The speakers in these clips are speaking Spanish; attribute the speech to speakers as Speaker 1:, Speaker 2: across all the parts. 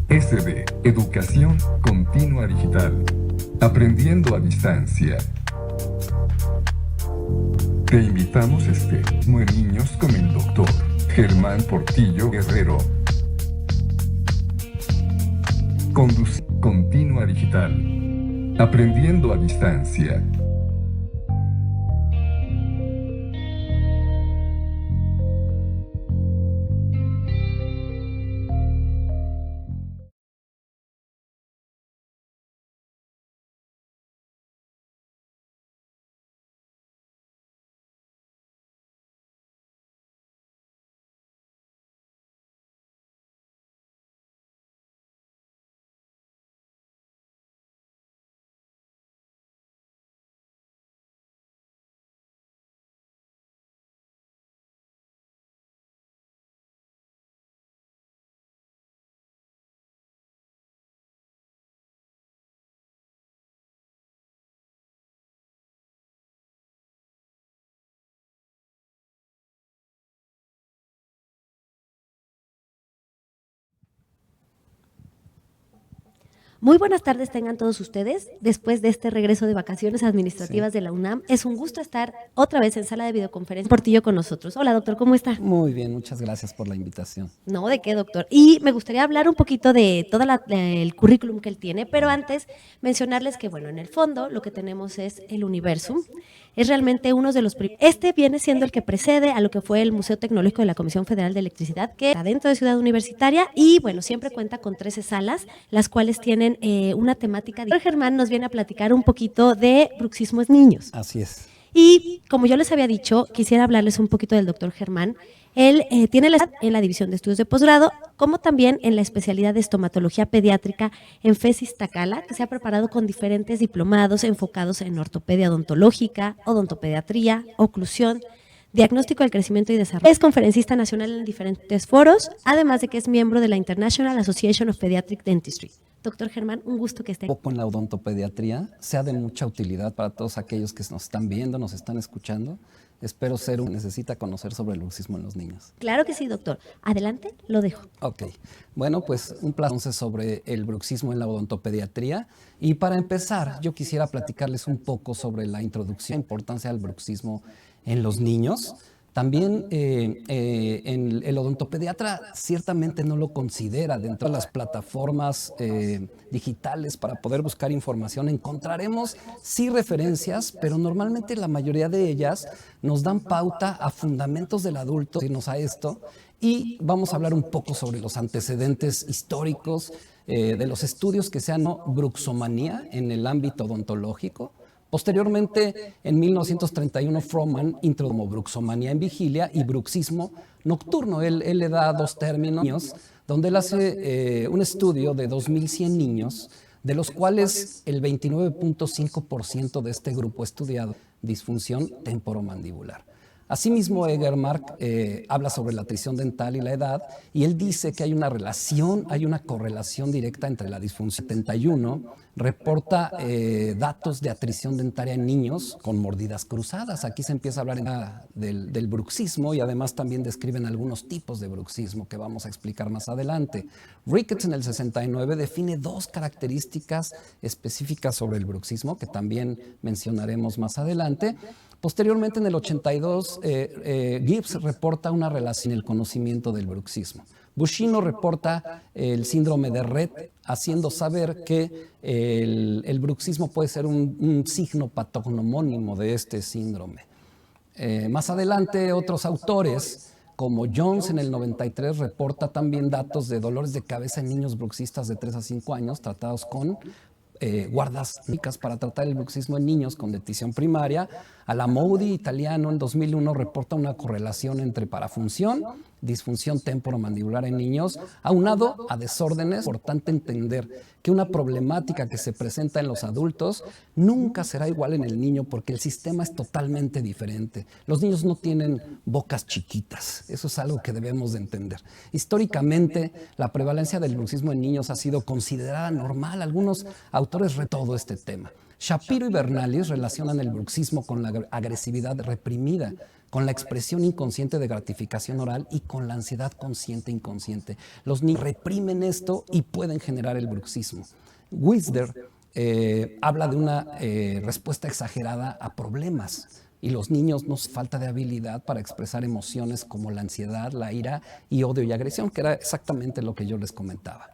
Speaker 1: SD, Educación Continua Digital. Aprendiendo a distancia. Te invitamos en Niños con el Dr. Germán Portillo Guerrero. Conducción Continua Digital. Aprendiendo a distancia.
Speaker 2: Muy buenas tardes tengan todos ustedes. Después de este regreso de vacaciones administrativas de la UNAM, es un gusto estar otra vez en sala de videoconferencia Portillo con nosotros. Hola, doctor, ¿cómo está?
Speaker 3: Muy bien, muchas gracias por la invitación.
Speaker 2: No, ¿de qué, doctor? Y me gustaría hablar un poquito de todo el currículum que él tiene, pero antes mencionarles que, bueno, en el fondo lo que tenemos es el Universum. Es realmente uno de los... Este viene siendo el que precede a lo que fue el Museo Tecnológico de la Comisión Federal de Electricidad, que está dentro de Ciudad Universitaria y, bueno, siempre cuenta con 13 salas, las cuales tienen una temática. Doctor Germán nos viene a platicar un poquito de bruxismo en niños.
Speaker 3: Así es.
Speaker 2: Y como yo les había dicho, quisiera hablarles un poquito del doctor Germán. Él tiene la en la División de Estudios de Posgrado, como también en la especialidad de estomatología pediátrica en FES Iztacala, que se ha preparado con diferentes diplomados enfocados en ortopedia odontológica, odontopediatría, oclusión, diagnóstico del crecimiento y desarrollo. Es conferencista nacional en diferentes foros, además de que es miembro de la International Association of Pediatric Dentistry. Doctor Germán, un gusto que esté aquí.
Speaker 3: Con la odontopediatría sea de mucha utilidad para todos aquellos que nos están viendo, nos están escuchando. Espero ser un necesita conocer sobre el bruxismo en los niños.
Speaker 2: Claro que sí, doctor. Adelante, lo dejo.
Speaker 3: Ok. Bueno, pues un placer entonces sobre el bruxismo en la odontopediatría. Y para empezar, yo quisiera platicarles un poco sobre la introducción, la importancia del bruxismo en los niños. También el odontopediatra ciertamente no lo considera dentro de las plataformas digitales para poder buscar información. Encontraremos sí referencias, pero normalmente la mayoría de ellas nos dan pauta a fundamentos del adulto, irnos a esto, y vamos a hablar un poco sobre los antecedentes históricos de los estudios que se han bruxomanía en el ámbito odontológico. Posteriormente, en 1931, Frohman introdujo como bruxomanía en vigilia y bruxismo nocturno. Él le da dos términos, donde él hace un estudio de 2.100 niños, de los cuales el 29.5% de este grupo estudiado disfunción temporomandibular. Asimismo, Egermark habla sobre la atrición dental y la edad, y él dice que hay una relación, hay una correlación directa entre la disfunción. 71 reporta datos de atrición dentaria en niños con mordidas cruzadas. Aquí se empieza a hablar del bruxismo y además también describen algunos tipos de bruxismo que vamos a explicar más adelante. Ricketts en el 69 define dos características específicas sobre el bruxismo que también mencionaremos más adelante. Posteriormente, en el 82, Gibbs reporta una relación en el conocimiento del bruxismo. Bushino reporta el síndrome de Rett, haciendo saber que el bruxismo puede ser un signo patognomónimo de este síndrome. Más adelante, otros autores, como Jones en el 93, reporta también datos de dolores de cabeza en niños bruxistas de 3 a 5 años tratados con guardas médicas para tratar el bruxismo en niños con dentición primaria. Alamoudi, italiano, en 2001 reporta una correlación entre parafunción, disfunción temporomandibular en niños, aunado a desórdenes. Es importante entender que una problemática que se presenta en los adultos nunca será igual en el niño porque el sistema es totalmente diferente. Los niños no tienen bocas chiquitas, eso es algo que debemos de entender. Históricamente, la prevalencia del bruxismo en niños ha sido considerada normal. Algunos autores todo este tema. Shapiro y Bernalis relacionan el bruxismo con la agresividad reprimida, con la expresión inconsciente de gratificación oral y con la ansiedad consciente e inconsciente. Los niños reprimen esto y pueden generar el bruxismo. Wisder habla de una respuesta exagerada a problemas. Y los niños nos falta de habilidad para expresar emociones como la ansiedad, la ira y odio y agresión, que era exactamente lo que yo les comentaba.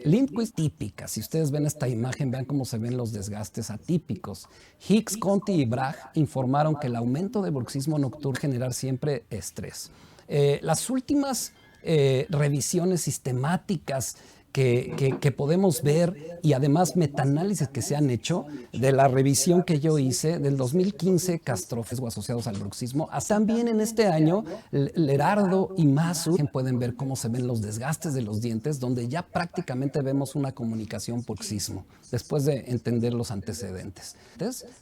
Speaker 3: Lindquist típica, si ustedes ven esta imagen, vean cómo se ven los desgastes atípicos. Hicks, Conti y Bragg informaron que el aumento de bruxismo nocturno generar siempre estrés. Las últimas revisiones sistemáticas que podemos ver y además metaanálisis que se han hecho de la revisión que yo hice del 2015, castrofes asociados al bruxismo. También en este año, Lerardo y Masu pueden ver cómo se ven los desgastes de los dientes, donde ya prácticamente vemos una comunicación por bruxismo, después de entender los antecedentes,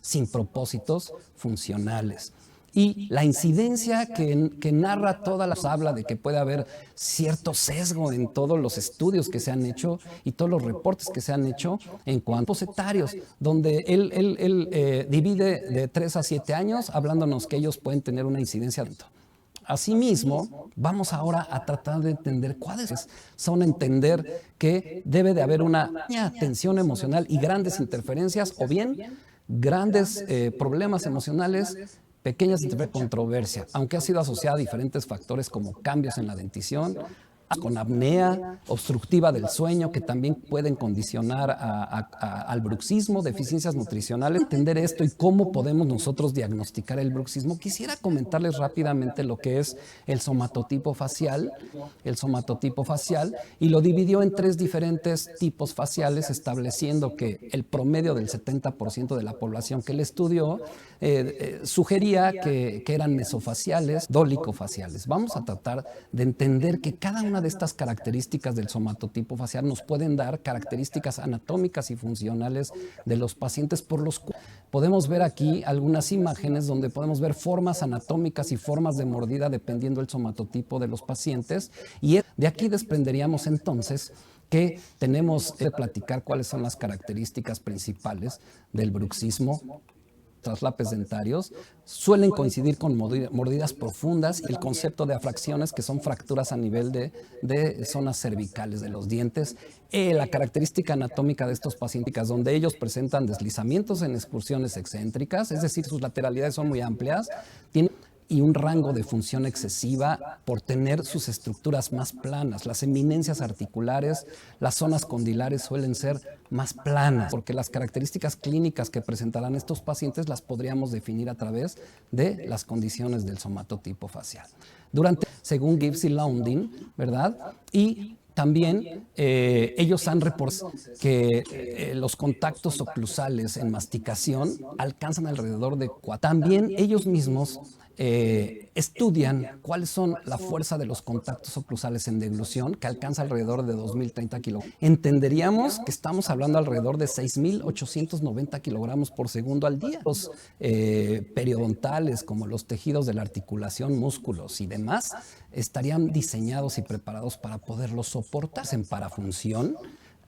Speaker 3: sin propósitos funcionales. Y la incidencia que narra todas las habla de que puede haber cierto sesgo en todos los estudios que se han hecho y todos los reportes que se han hecho en cuanto a etarios, donde él divide de 3 a 7 años, hablándonos que ellos pueden tener una incidencia. Asimismo, vamos ahora a tratar de entender cuáles son, entender que debe de haber una tensión emocional y grandes interferencias o bien grandes problemas emocionales, pequeñas controversias, aunque ha sido asociada a diferentes factores como cambios en la dentición, con apnea obstructiva del sueño, que también pueden condicionar al bruxismo, deficiencias nutricionales. Entender esto y cómo podemos nosotros diagnosticar el bruxismo. Quisiera comentarles rápidamente lo que es el somatotipo facial. El somatotipo facial, y lo dividió en 3 diferentes tipos faciales, estableciendo que el promedio del 70% de la población que él estudió sugería que eran mesofaciales, dólicofaciales. Vamos a tratar de entender que cada una de estas características del somatotipo facial nos pueden dar características anatómicas y funcionales de los pacientes, por los cuales podemos ver aquí algunas imágenes donde podemos ver formas anatómicas y formas de mordida dependiendo del somatotipo de los pacientes, y de aquí desprenderíamos entonces que tenemos que platicar cuáles son las características principales del bruxismo. Traslapes dentarios suelen coincidir con mordidas profundas y el concepto de afracciones, que son fracturas a nivel de zonas cervicales de los dientes. La característica anatómica de estos pacientes, donde ellos presentan deslizamientos en excursiones excéntricas, es decir, sus lateralidades son muy amplias, y un rango de función excesiva por tener sus estructuras más planas. Las eminencias articulares, las zonas condilares suelen ser más planas, porque las características clínicas que presentarán estos pacientes las podríamos definir a través de las condiciones del somatotipo facial. Según Gibbs y Lounding, ¿verdad? Y también ellos han reportado que los contactos oclusales en masticación alcanzan alrededor de 4. También ellos mismos estudian cuáles son la fuerza de los contactos oclusales en deglución, que alcanza alrededor de 2.030 kilogramos. Entenderíamos que estamos hablando alrededor de 6.890 kilogramos por segundo al día. Los periodontales, como los tejidos de la articulación, músculos y demás, estarían diseñados y preparados para poderlos soportar en parafunción.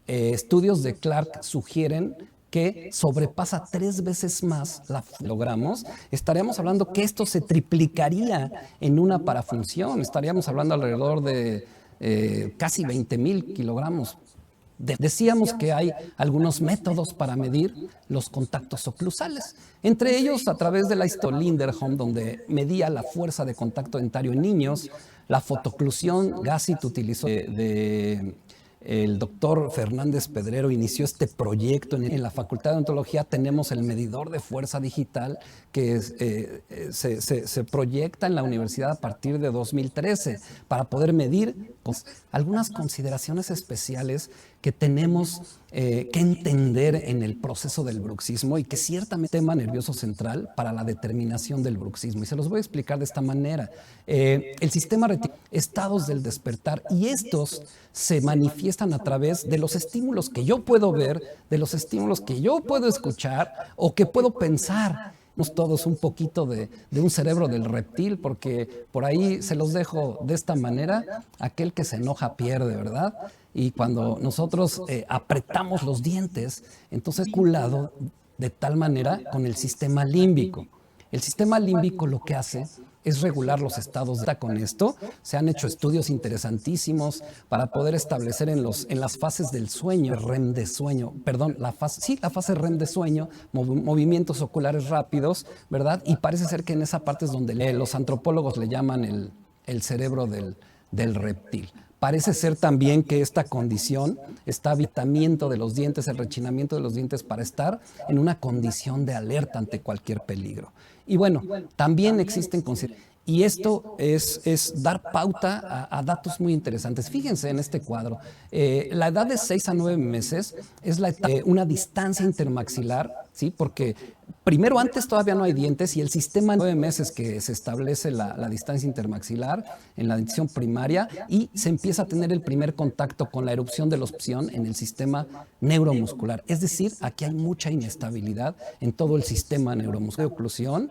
Speaker 3: Estudios de Clark sugieren que sobrepasa 3 veces más la logramos, estaríamos hablando que esto se triplicaría en una parafunción, estaríamos hablando alrededor de casi 20.000 kilogramos. Decíamos que hay algunos métodos para medir los contactos oclusales, entre ellos a través de la historia Linderholm, donde medía la fuerza de contacto dentario en niños, la fotoclusión. Gassit utilizó el doctor Fernández Pedrero inició este proyecto. En la Facultad de Odontología tenemos el medidor de fuerza digital que se proyecta en la universidad a partir de 2013 para poder medir algunas consideraciones especiales que tenemos que entender en el proceso del bruxismo y que ciertamente es un tema nervioso central para la determinación del bruxismo. Y se los voy a explicar de esta manera. El sistema reticular, estados del despertar, y estos se manifiestan a través de los estímulos que yo puedo ver, de los estímulos que yo puedo escuchar o que puedo pensar. Todos un poquito de un cerebro del reptil, porque por ahí se los dejo de esta manera: aquel que se enoja pierde, ¿verdad? Y cuando nosotros apretamos los dientes, entonces culado de tal manera con el sistema límbico. El sistema límbico lo que hace es regular los estados de con esto. Se han hecho estudios interesantísimos para poder establecer en las fases del sueño, REM de sueño, perdón, la fase REM de sueño, movimientos oculares rápidos, ¿verdad? Y parece ser que en esa parte es donde los antropólogos le llaman el cerebro del reptil. Parece ser también que esta condición está avitamiento de los dientes, el rechinamiento de los dientes para estar en una condición de alerta ante cualquier peligro. Y bueno, también existen y esto es dar pauta a datos muy interesantes. Fíjense en este cuadro. La edad de 6 a 9 meses es una distancia intermaxilar, ¿sí? Porque primero, antes todavía no hay dientes y el sistema 9 meses que se establece la distancia intermaxilar en la dentición primaria y se empieza a tener el primer contacto con la erupción de la opción en el sistema neuromuscular. Es decir, aquí hay mucha inestabilidad en todo el sistema neuromuscular. De oclusión,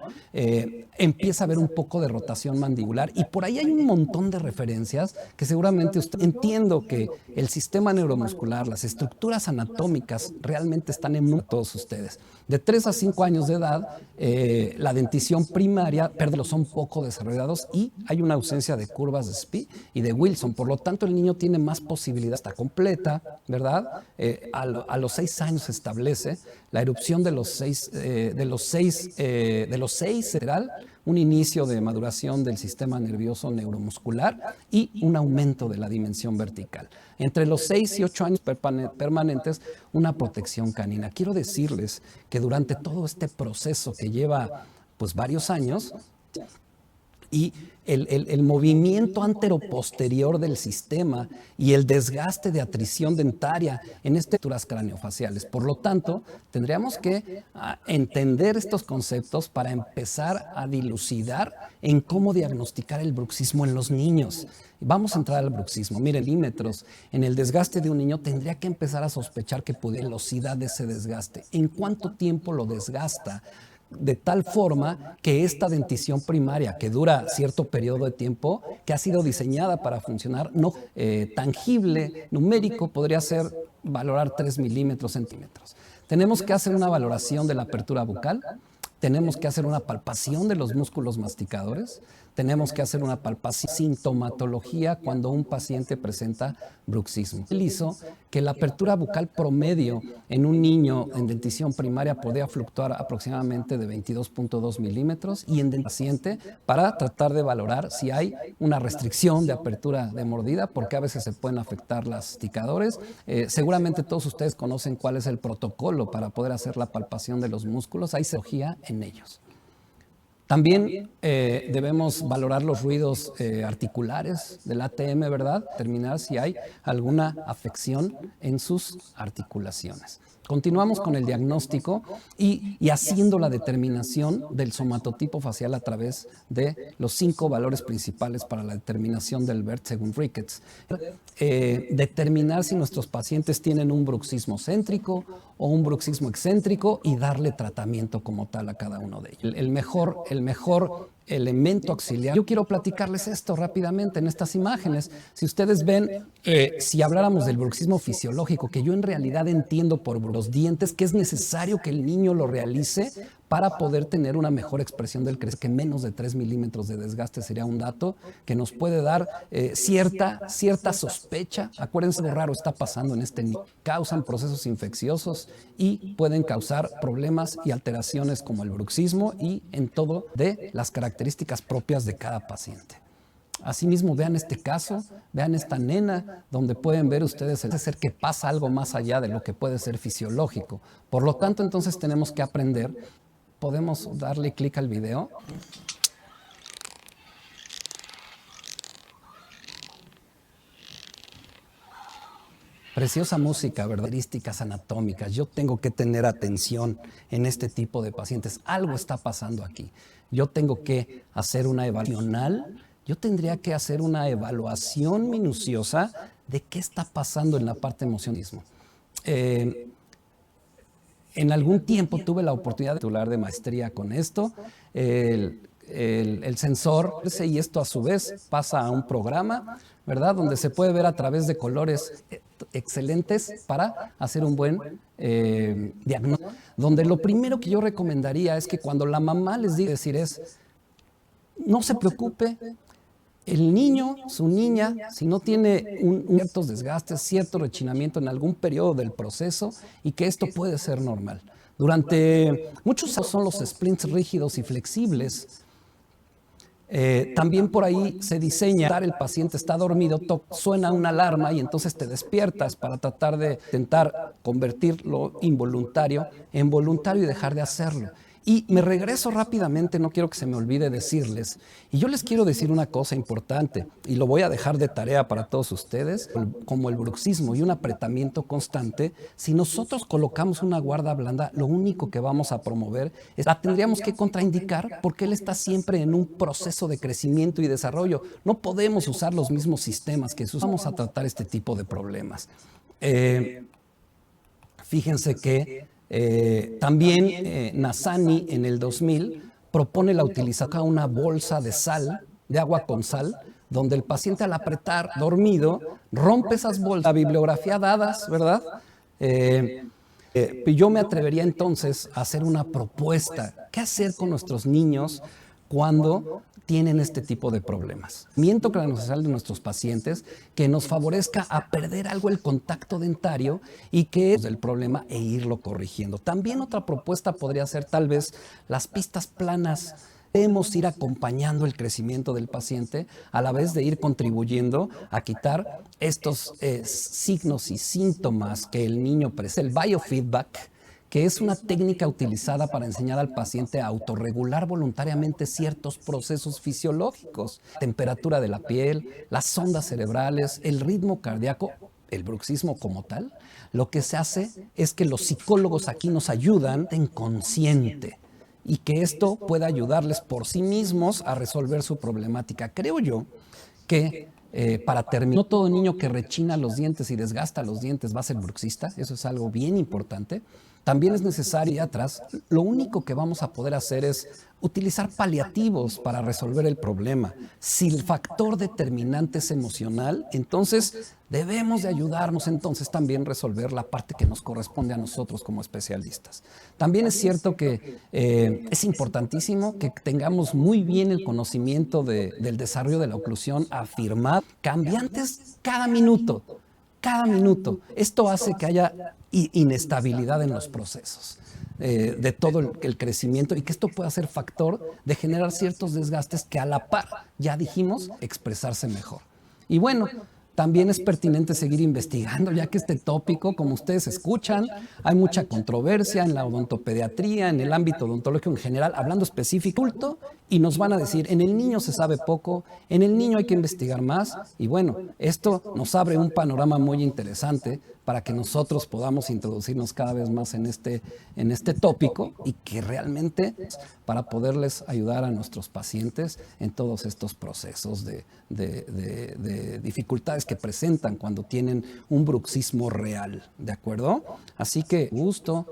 Speaker 3: empieza a haber un poco de rotación mandibular y por ahí hay un montón de referencias que seguramente entiendo que el sistema neuromuscular, las estructuras anatómicas realmente están en todos ustedes. De 3 a 5 años de edad, la dentición primaria, son poco desarrollados y hay una ausencia de curvas de Spee y de Wilson. Por lo tanto, el niño tiene más posibilidad, está completa, ¿verdad? A los 6 años se establece la erupción de los 6 lateral, un inicio de maduración del sistema nervioso neuromuscular y un aumento de la dimensión vertical. Entre los 6 y 8 años permanentes, una protección canina. Quiero decirles que durante todo este proceso que lleva pues varios años, y el movimiento anteroposterior del sistema y el desgaste de atrición dentaria en estructuras craneofaciales. Por lo tanto, tendríamos que entender estos conceptos para empezar a dilucidar en cómo diagnosticar el bruxismo en los niños. Vamos a entrar al bruxismo. Miren, milímetros en el desgaste de un niño tendría que empezar a sospechar que puede velocidad de ese desgaste. ¿En cuánto tiempo lo desgasta? De tal forma que esta dentición primaria, que dura cierto periodo de tiempo, que ha sido diseñada para funcionar, no tangible, numérico, podría ser valorar 3 milímetros, centímetros. Tenemos que hacer una valoración de la apertura bucal, tenemos que hacer una palpación de los músculos masticadores, tenemos que hacer una palpación, sintomatología cuando un paciente presenta bruxismo. Él hizo que la apertura bucal promedio en un niño en dentición primaria podía fluctuar aproximadamente de 22.2 milímetros y en el paciente para tratar de valorar si hay una restricción de apertura de mordida, porque a veces se pueden afectar los masticadores. Seguramente todos ustedes conocen cuál es el protocolo para poder hacer la palpación de los músculos. Hay cirugía en ellos. También debemos valorar los ruidos articulares del ATM, ¿verdad? Determinar si hay alguna afección en sus articulaciones. Continuamos con el diagnóstico y haciendo la determinación del somatotipo facial a través de los 5 valores principales para la determinación del BERT según Ricketts. Determinar si nuestros pacientes tienen un bruxismo céntrico o un bruxismo excéntrico y darle tratamiento como tal a cada uno de ellos. El mejor elemento auxiliar. Yo quiero platicarles esto rápidamente en estas imágenes. Si ustedes ven, si habláramos del bruxismo fisiológico, que yo en realidad entiendo por los dientes que es necesario que el niño lo realice para poder tener una mejor expresión del crecimiento, que menos de 3 milímetros de desgaste sería un dato que nos puede dar cierta sospecha. Acuérdense, lo raro está pasando en este niño. Causan procesos infecciosos y pueden causar problemas y alteraciones como el bruxismo y en todo de las características propias de cada paciente. Asimismo, vean este caso, vean esta nena, donde pueden ver ustedes el ser que pasa algo más allá de lo que puede ser fisiológico. Por lo tanto, entonces tenemos que aprender. Podemos darle clic al video. Preciosa música, ¿verdad? Características anatómicas. Yo tengo que tener atención en este tipo de pacientes. Algo está pasando aquí. Yo tengo que hacer una evaluación. Yo tendría que hacer una evaluación minuciosa de qué está pasando en la parte emocionismo. En algún tiempo tuve la oportunidad de titular de maestría con esto. el sensor, y esto a su vez pasa a un programa, ¿verdad? Donde se puede ver a través de colores excelentes para hacer un buen diagnóstico. Donde lo primero que yo recomendaría es que cuando la mamá les diga no se preocupe, el niño, su niña, si no tiene ciertos desgastes, cierto rechinamiento en algún periodo del proceso, y que esto puede ser normal. Durante muchos años son los splints rígidos y flexibles. También por ahí se diseña, el paciente está dormido, suena una alarma y entonces te despiertas para tratar de intentar convertir lo involuntario en voluntario y dejar de hacerlo. Y me regreso rápidamente, no quiero que se me olvide decirles, y yo les quiero decir una cosa importante, y lo voy a dejar de tarea para todos ustedes, como el bruxismo y un apretamiento constante, si nosotros colocamos una guarda blanda, lo único que vamos a promover es la tendríamos que contraindicar porque él está siempre en un proceso de crecimiento y desarrollo. No podemos usar los mismos sistemas que usamos a tratar este tipo de problemas. Fíjense que también Nassani en el 2000 propone la utilización de una bolsa de sal, de agua con sal, donde el paciente al apretar dormido rompe esas bolsas. La bibliografía dadas, ¿verdad? Yo me atrevería entonces a hacer una propuesta. ¿Qué hacer con nuestros niños cuando tienen este tipo de problemas? Miento craneofacial de nuestros pacientes que nos favorezca a perder algo el contacto dentario y que es el problema e irlo corrigiendo. También otra propuesta podría ser tal vez las pistas planas. Debemos ir acompañando el crecimiento del paciente a la vez de ir contribuyendo a quitar estos signos y síntomas que el niño presenta. El biofeedback, que es una técnica utilizada para enseñar al paciente a autorregular voluntariamente ciertos procesos fisiológicos, temperatura de la piel, las ondas cerebrales, el ritmo cardíaco, el bruxismo como tal. Lo que se hace es que los psicólogos aquí nos ayudan en consciente y que esto pueda ayudarles por sí mismos a resolver su problemática. Creo yo que para terminar, no todo niño que rechina los dientes y desgasta los dientes va a ser bruxista, eso es algo bien importante. También es necesario, y atrás, lo único que vamos a poder hacer es utilizar paliativos para resolver el problema. Si el factor determinante es emocional, entonces debemos de ayudarnos entonces también a resolver la parte que nos corresponde a nosotros como especialistas. También es cierto que es importantísimo que tengamos muy bien el conocimiento del desarrollo de la oclusión afirmado, cambiantes cada minuto. Cada minuto. Esto hace que haya inestabilidad en los procesos de todo el crecimiento y que esto pueda ser factor de generar ciertos desgastes que a la par, ya dijimos, expresarse mejor. Y bueno, también es pertinente seguir investigando, ya que este tópico, como ustedes escuchan, hay mucha controversia en la odontopediatría, en el ámbito odontológico en general, hablando específico, y nos van a decir, en el niño se sabe poco, en el niño hay que investigar más, y bueno, esto nos abre un panorama muy interesante para que nosotros podamos introducirnos cada vez más en este tópico y que realmente para poderles ayudar a nuestros pacientes en todos estos procesos de dificultades que presentan cuando tienen un bruxismo real, ¿de acuerdo? Así que gusto.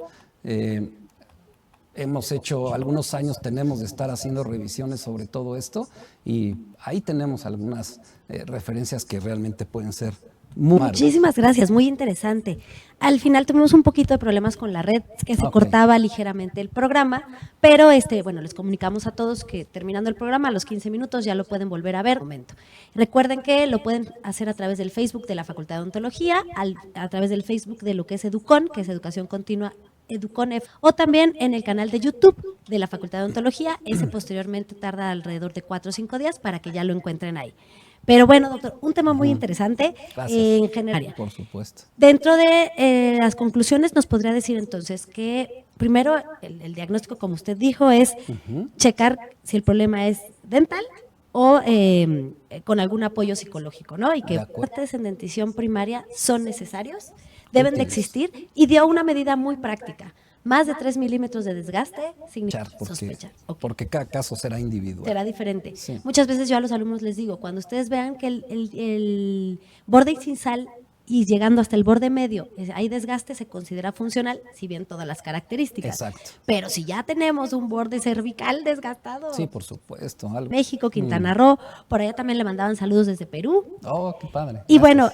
Speaker 3: Hemos hecho algunos años, tenemos de estar haciendo revisiones sobre todo esto y ahí tenemos algunas referencias que realmente pueden ser muy
Speaker 2: Muchísimas gracias, muy interesante. Al final tuvimos un poquito de problemas con la red, que se cortaba ligeramente el programa, pero bueno, les comunicamos a todos que terminando el programa, a los 15 minutos ya lo pueden volver a ver. Recuerden que lo pueden hacer a través del Facebook de la Facultad de Odontología, a través del Facebook de lo que es Educon, que es Educación Continua Educonef, o también en el canal de YouTube de la Facultad de Odontología. Ese posteriormente tarda alrededor de 4 o 5 días para que ya lo encuentren ahí. Pero bueno, doctor, un tema muy interesante en general.
Speaker 3: Por supuesto.
Speaker 2: Dentro de las conclusiones nos podría decir entonces que primero el diagnóstico, como usted dijo, es checar si el problema es dental o con algún apoyo psicológico, ¿no? Y que cortes en dentición primaria son necesarios, deben de existir, y dio una medida muy práctica. Más de 3 milímetros de desgaste significa sospechar.
Speaker 3: Porque cada caso será individual.
Speaker 2: Será diferente.
Speaker 3: Sí.
Speaker 2: Muchas veces yo a los alumnos les digo, cuando ustedes vean que el borde sin sal y llegando hasta el borde medio hay desgaste, se considera funcional, si bien todas las características.
Speaker 3: Exacto.
Speaker 2: Pero si ya tenemos un borde cervical desgastado,
Speaker 3: Sí, por supuesto. Algo.
Speaker 2: México, Quintana Roo, por allá también le mandaban saludos desde Perú.
Speaker 3: Oh, qué padre.
Speaker 2: Y
Speaker 3: Gracias.
Speaker 2: bueno,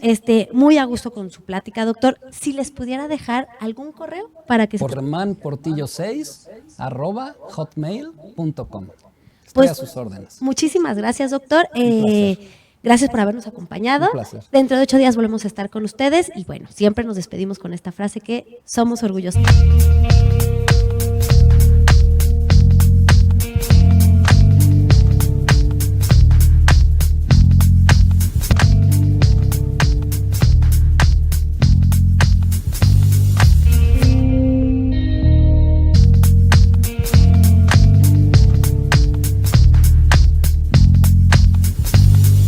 Speaker 2: muy a gusto con su plática, doctor. Si les pudiera dejar algún correo para que
Speaker 3: Germánportillo6@hotmail.com. Estoy
Speaker 2: Pues,
Speaker 3: a sus órdenes.
Speaker 2: muchísimas gracias, doctor. Gracias por habernos acompañado.
Speaker 3: Un placer.
Speaker 2: Dentro de 8 días volvemos a estar con ustedes y bueno, siempre nos despedimos con esta frase que somos orgullosos.